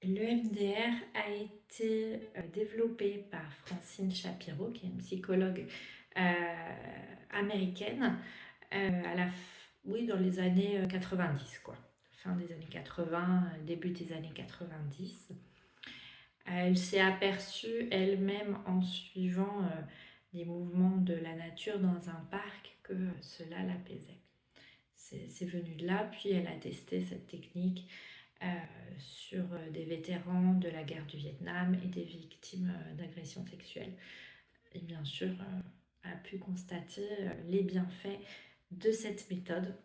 L'EMDR a été développé par Francine Shapiro, qui est une psychologue américaine, oui, dans les années 90, quoi. Fin des années 80, début des années 90. Elle s'est aperçue elle-même en suivant des mouvements de la nature dans un parc que cela l'apaisait. C'est venu de là, puis elle a testé cette technique euh, sur des vétérans de la guerre du Vietnam et des victimes d'agressions sexuelles. Et bien sûr, a pu constater les bienfaits de cette méthode.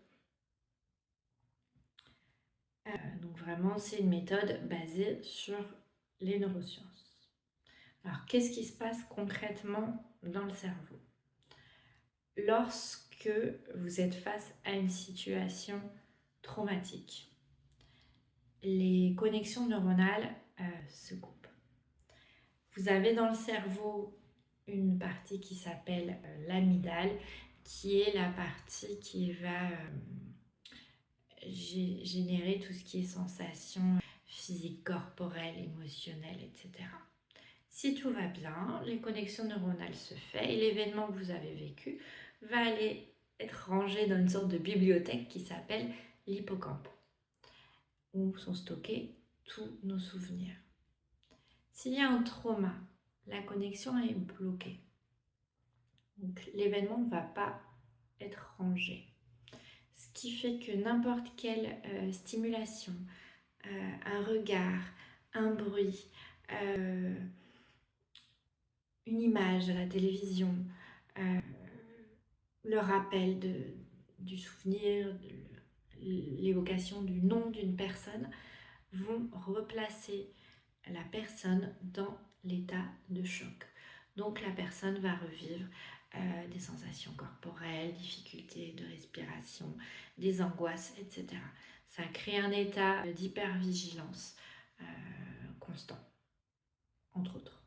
Donc vraiment, c'est une méthode basée sur les neurosciences. Alors, qu'est-ce qui se passe concrètement dans le cerveau? Lorsque vous êtes face à une situation traumatique, les connexions neuronales se coupent. Vous avez dans le cerveau une partie qui s'appelle l'amygdale, qui est la partie qui va générer tout ce qui est sensations physiques, corporelles, émotionnelles, etc. Si tout va bien, les connexions neuronales se font et l'événement que vous avez vécu va aller être rangé dans une sorte de bibliothèque qui s'appelle l'hippocampe, où sont stockés tous nos souvenirs. S'il y a un trauma, la connexion est bloquée. Donc l'événement ne va pas être rangé. Ce qui fait que n'importe quelle stimulation, un regard, un bruit, une image à la télévision, le rappel du souvenir, l'évocation du nom d'une personne vont replacer la personne dans l'état de choc. Donc la personne va revivre des sensations corporelles, difficultés de respiration, des angoisses, etc. Ça crée un état d'hypervigilance constant, entre autres.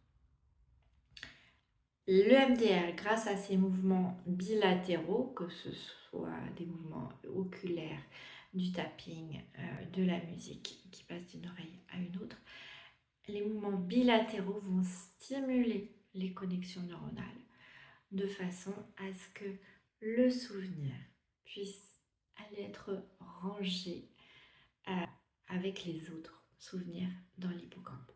L'EMDR, grâce à ces mouvements bilatéraux, que ce soit des mouvements oculaires, du tapping, de la musique qui passe d'une oreille à une autre, les mouvements bilatéraux vont stimuler les connexions neuronales de façon à ce que le souvenir puisse aller être rangé avec les autres souvenirs dans l'hippocampe.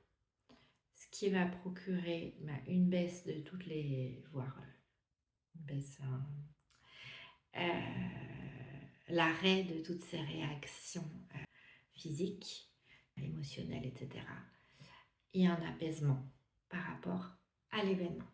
Ce qui va procurer une baisse de toutes les... voire une baisse... l'arrêt de toutes ces réactions physiques, émotionnelles, etc. Et un apaisement par rapport à l'événement.